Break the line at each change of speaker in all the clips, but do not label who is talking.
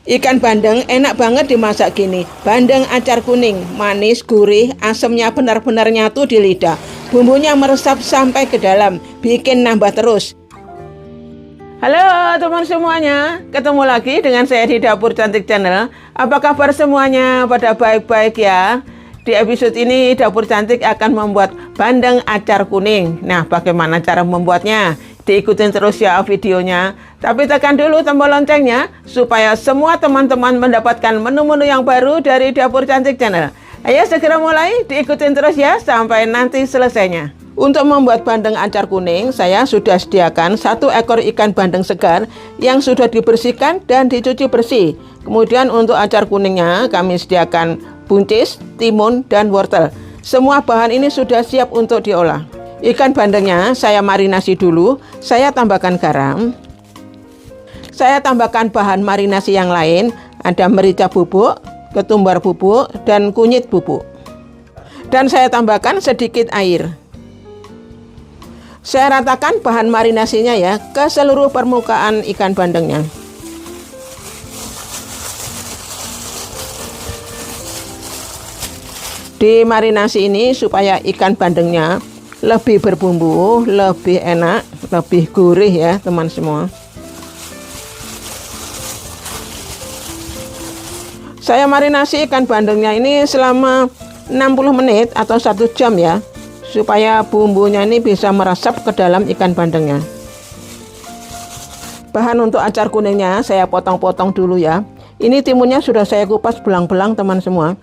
Ikan bandeng enak banget dimasak gini. Bandeng acar kuning, manis, gurih, asemnya benar-benar nyatu di lidah. Bumbunya meresap sampai ke dalam, bikin nambah terus. Halo teman semuanya, ketemu lagi dengan saya di Dapur Cantik Channel. Apa kabar semuanya? Pada baik-baik ya? Di episode ini Dapur Cantik akan membuat bandeng acar kuning. Nah, bagaimana cara membuatnya? Diikutin terus ya videonya. Tapi tekan dulu tombol loncengnya supaya semua teman-teman mendapatkan menu-menu yang baru dari Dapur Cantik Channel. Ayo segera mulai, diikutin terus ya sampai nanti selesainya. Untuk membuat bandeng acar kuning, saya sudah sediakan 1 ekor ikan bandeng segar yang sudah dibersihkan dan dicuci bersih. Kemudian untuk acar kuningnya kami sediakan buncis, timun, dan wortel. Semua bahan ini sudah siap untuk diolah. Ikan bandengnya saya marinasi dulu, saya tambahkan garam. Saya tambahkan bahan marinasi yang lain, ada merica bubuk, ketumbar bubuk, dan kunyit bubuk. Dan saya tambahkan sedikit air. Saya ratakan bahan marinasinya ya ke seluruh permukaan ikan bandengnya. Dimarinasi ini supaya ikan bandengnya lebih berbumbu, lebih enak, lebih gurih ya teman semua. Saya marinasi ikan bandengnya ini selama 60 menit atau 1 jam ya, supaya bumbunya ini bisa meresap ke dalam ikan bandengnya. Bahan untuk acar kuningnya saya potong-potong dulu ya. Ini timunnya sudah saya kupas belang-belang teman semua,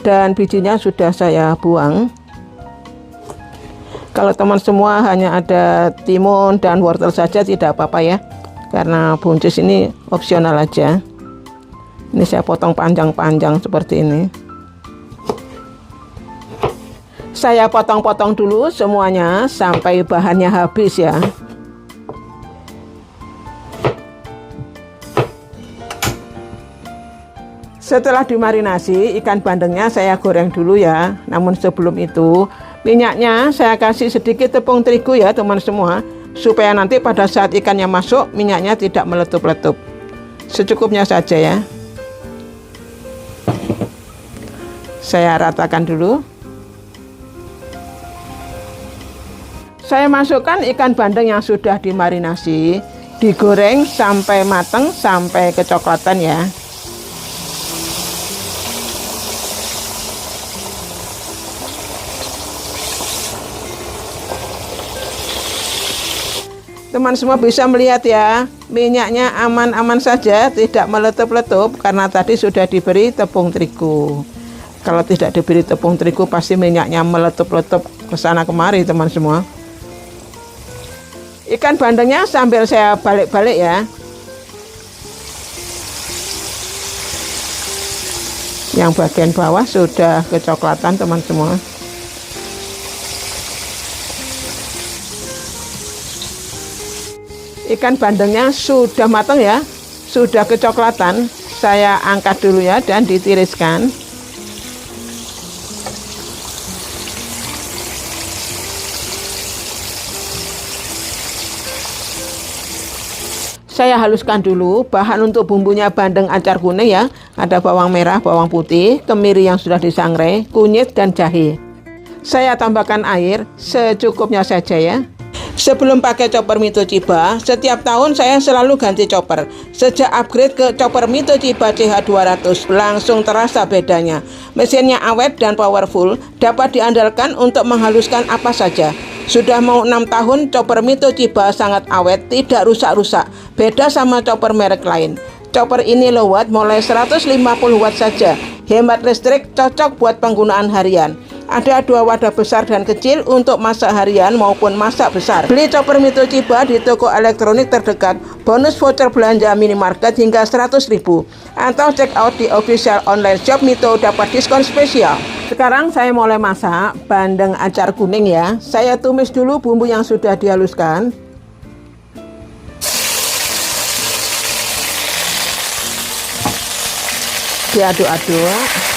dan bijinya sudah saya buang. Kalau teman semua hanya ada timun dan wortel saja tidak apa-apa ya, karena buncis ini opsional aja. Ini saya potong panjang-panjang seperti ini. Saya potong-potong dulu semuanya sampai bahannya habis ya. Setelah dimarinasi, ikan bandengnya saya goreng dulu ya. Namun sebelum itu, minyaknya saya kasih sedikit tepung terigu ya teman semua, supaya nanti pada saat ikannya masuk, minyaknya tidak meletup-letup. Secukupnya saja ya. Saya ratakan dulu. Saya masukkan ikan bandeng yang sudah dimarinasi, digoreng sampai matang, sampai kecoklatan ya. Teman semua bisa melihat ya, minyaknya aman-aman saja, tidak meletup-letup karena tadi sudah diberi tepung terigu. Kalau tidak diberi tepung terigu pasti minyaknya meletup-letup ke sana kemari teman semua. Ikan bandengnya sambil saya balik-balik ya. Yang bagian bawah sudah kecoklatan teman semua. Ikan bandengnya sudah matang ya, sudah kecoklatan. Saya angkat dulu ya dan ditiriskan. Saya haluskan dulu bahan untuk bumbunya bandeng acar kuning ya. Ada bawang merah, bawang putih, kemiri yang sudah disangrai, kunyit, dan jahe. Saya tambahkan air secukupnya saja ya. Sebelum pakai chopper Mito Chiba, setiap tahun saya selalu ganti chopper. Sejak upgrade ke chopper Mito Chiba CH200, langsung terasa bedanya. Mesinnya awet dan powerful, dapat diandalkan untuk menghaluskan apa saja. Sudah mau 6 tahun, chopper Mito Chiba sangat awet, tidak rusak-rusak. Beda sama chopper merek lain. Chopper ini low watt mulai 150 watt saja. Hemat listrik, cocok buat penggunaan harian. Ada 2 wadah besar dan kecil untuk masak harian maupun masak besar. Beli chopper Mito Chiba di toko elektronik terdekat, bonus voucher belanja minimarket hingga 100.000. Atau check out di official online shop Mito dapat diskon spesial. Sekarang saya mulai masak bandeng acar kuning ya. Saya tumis dulu bumbu yang sudah dihaluskan. Diaduk-aduk.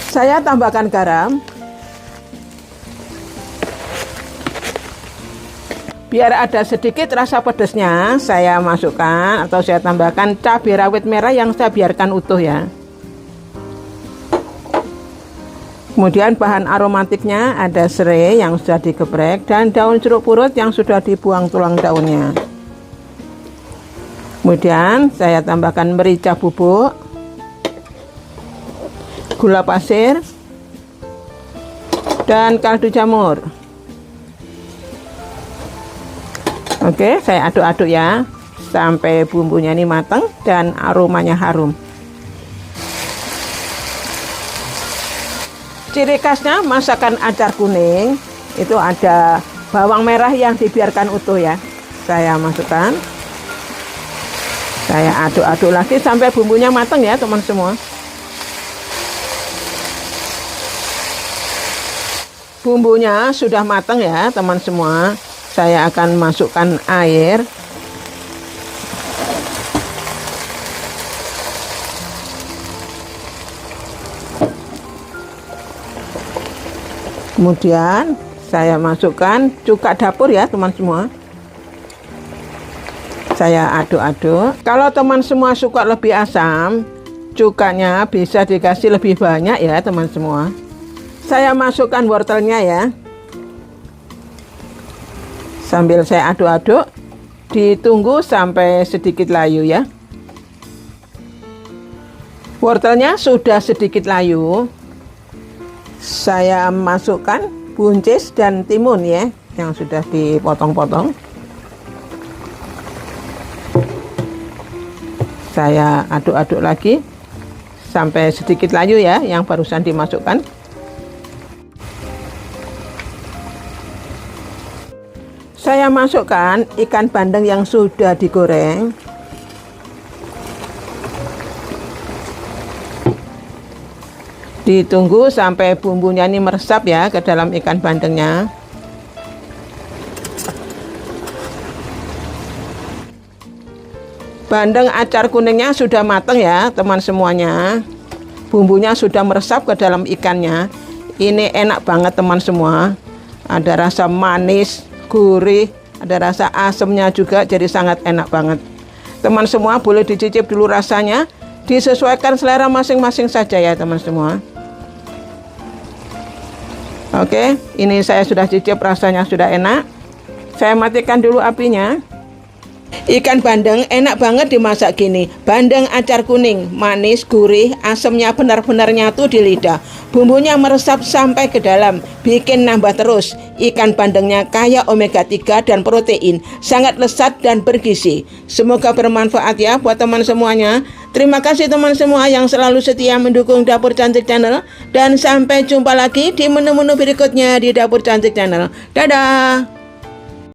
Saya tambahkan garam, Biar ada sedikit rasa pedasnya, saya masukkan atau saya tambahkan cabai rawit merah yang saya biarkan utuh ya. Kemudian bahan aromatiknya ada serai yang sudah digeprek dan daun jeruk purut yang sudah dibuang tulang daunnya. Kemudian saya tambahkan merica bubuk, gula pasir, dan kaldu jamur. Oke, saya aduk-aduk ya sampai bumbunya ini matang dan aromanya harum. Ciri khasnya masakan acar kuning itu ada bawang merah yang dibiarkan utuh ya. Saya masukkan. Saya aduk-aduk lagi sampai bumbunya matang ya teman semua. Bumbunya sudah matang ya teman semua. Saya akan masukkan air. Kemudian saya masukkan cuka dapur ya teman semua. Saya aduk-aduk. Kalau teman semua suka lebih asam, cukanya bisa dikasih lebih banyak ya teman semua. Saya masukkan wortelnya ya. Sambil saya aduk-aduk, ditunggu sampai sedikit layu ya. Wortelnya sudah sedikit layu. Saya masukkan buncis dan timun ya, yang sudah dipotong-potong. Saya aduk-aduk lagi sampai sedikit layu ya, yang barusan dimasukkan. Saya masukkan ikan bandeng yang sudah digoreng. Ditunggu sampai bumbunya ini meresap ya ke dalam ikan bandengnya. Bandeng acar kuningnya sudah matang ya teman semuanya. Bumbunya sudah meresap ke dalam ikannya. Ini enak banget teman semua. Ada rasa manis, gurih, ada rasa asamnya juga, jadi sangat enak banget. Teman semua boleh dicicip dulu rasanya, disesuaikan selera masing-masing saja ya teman semua. Oke, ini saya sudah cicip, rasanya sudah enak. Saya matikan dulu apinya. Ikan bandeng enak banget dimasak gini. Bandeng acar kuning, manis, gurih, asamnya benar-benar nyatu di lidah. Bumbunya meresap sampai ke dalam, bikin nambah terus. Ikan bandengnya kaya omega 3 dan protein, sangat lezat dan bergizi. Semoga bermanfaat ya buat teman semuanya. Terima kasih teman semua yang selalu setia mendukung Dapur Cantik Channel. Dan sampai jumpa lagi di menu-menu berikutnya di Dapur Cantik Channel. Dadah!